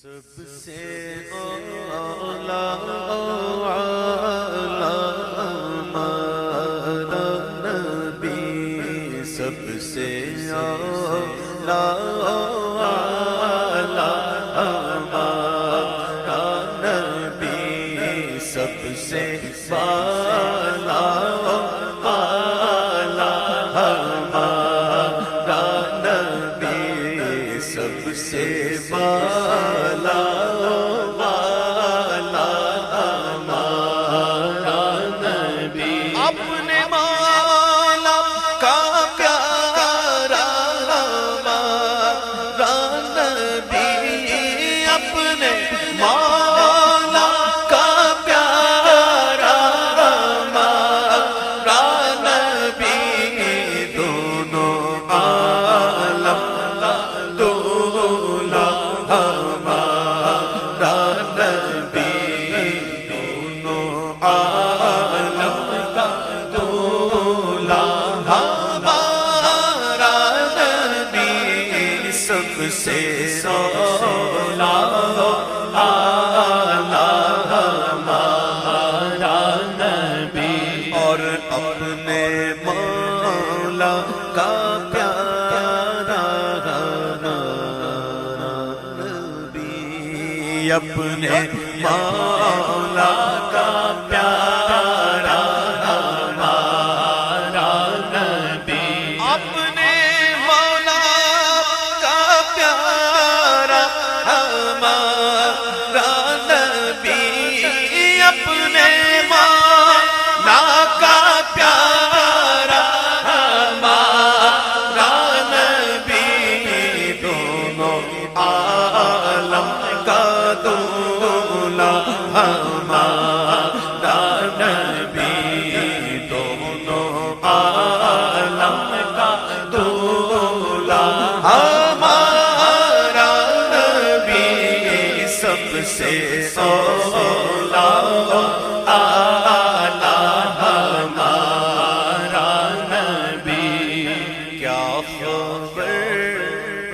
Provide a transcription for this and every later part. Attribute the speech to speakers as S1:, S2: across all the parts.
S1: سب سے اولا ہمارا نبی، سب سے اولا ہمارا نبی، سب سے بالا ہمارا نبی، سب سے بالا سے اولا ہمارا نبی، اور اپنے مولا کا پیارا نبی، اپنے مولا کا پیارا ہمارا نبی، اپنے مولا کا پیارا ہمارا نبی، اپنے مولا کا پیارا ہمارا نبی، دونوں عالم کا دولا ہمارا نبی، دونوں عالم کا دولا ہمارا نبی، سب سے اولا ہمارا نبی، کیا خبر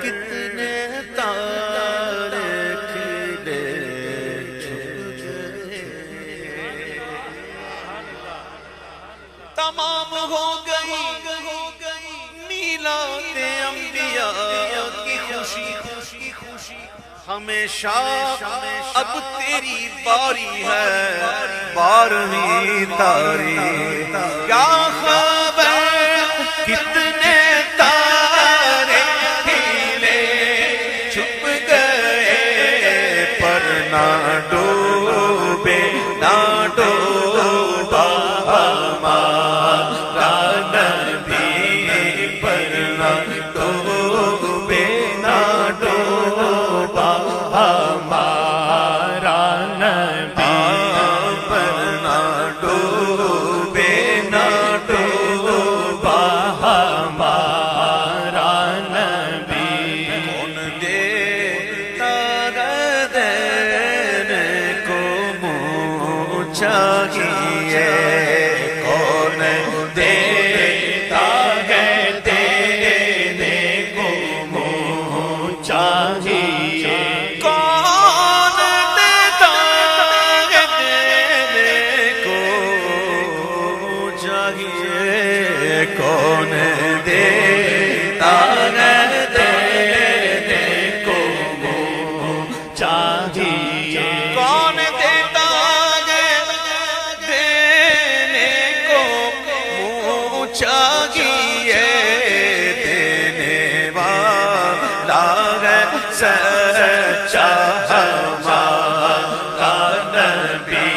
S1: کتنے تارے کھلے تمام ہو گئی میلاد انبیاء کی خوشی، ہمیشہ اب تیری باری ہے، بارہویں تاریخ، کیا خبر کتنے تارے کھلے چھپ گئے، پر نہ ڈوبے نہ ڈوبا ہمارا نبی، پر نہ ڈوبے نہ ڈوبا ہمارا نبی، پر نہ ڈوبے نہ ڈوبا ہمارا نبی، کون دیتا دینے کو منہ چاہیے، کون دیتا ہے دینے کو منہ چاہیے، کون دیتا ہے دینے کو منہ چاہیے، کون دیتا ہے دینے کو منہ چاہیے، کون دیتا ہے دینے کو منہ چاہیے، دینے والا ہے سچا ہمارا نبی،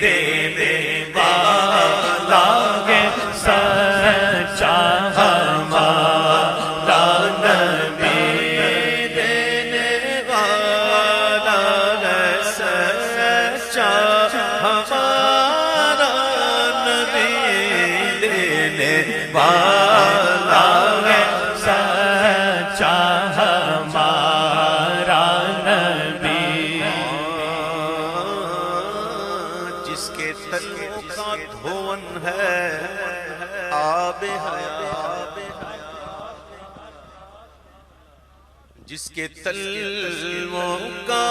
S1: دینے والا ہے سچا ہمارا نبی، دینے والا ہے سچا ہمارا نبی، دینے والا ہے سچا ہمارا نبی، جس کے تلووں کا دھون ہے آب حیات، جس کے تلووں کا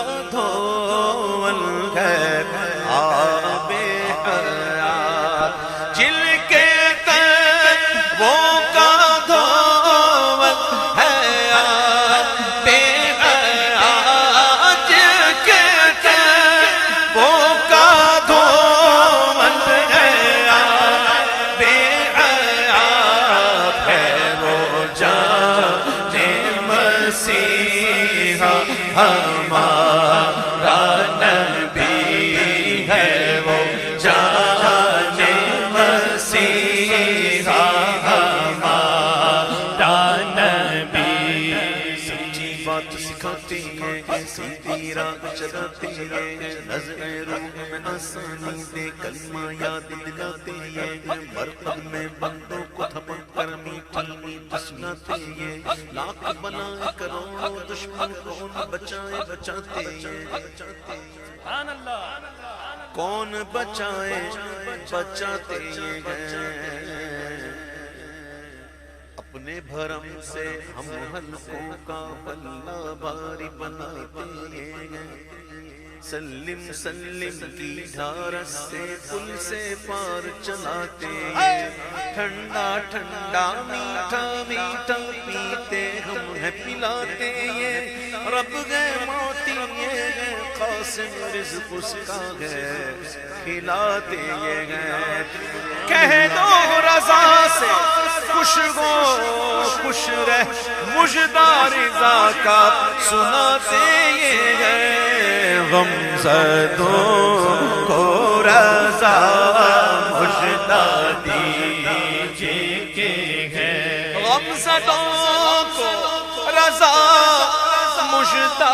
S1: ہمارا نبی ہے وہ جان مسیحا ہمارا نبی سچی بات سکھاتے ہیں سیدھی راہ چلاتے ہیں نظر روح میں آسانی دے کلمہ یاد دلاتے ہیں مرقد میں بندوں کو تھپک کر میٹھی میٹھی سناتے ہیں لاکھ بنائے کروڑوں دشمن کون بچائے بچاتے ہیں کون بچائے بچاتے ہیں اپنے بھرم سے ہم حلقوں کا بلہ باری بناتے ہیں سلم سلم کی ڈھارس سے پل سے پار چلاتے ہیں ٹھنڈا ٹھنڈا میٹھا میٹھا پیتے ہم ہیں پلاتے ہیں رب گئے موتی ہیں قاسم رزق اس کا ہے کھلاتے ہیں کہہ دو رضا سے خوش ہو خوش رہ مجدہ رضا کا سناتے ہیں غم زدوں کو رضا مجدہ دیجئے کہ ہے غم زدوں کو رضا مجدہ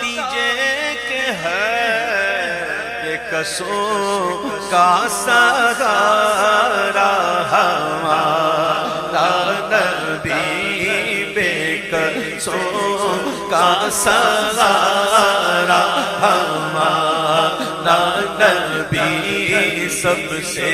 S1: دیجئے کہ ہے بے کسوں کا سہارا ہمارا نبی بے کسوں کا سہارا ہمارا نبی سب سے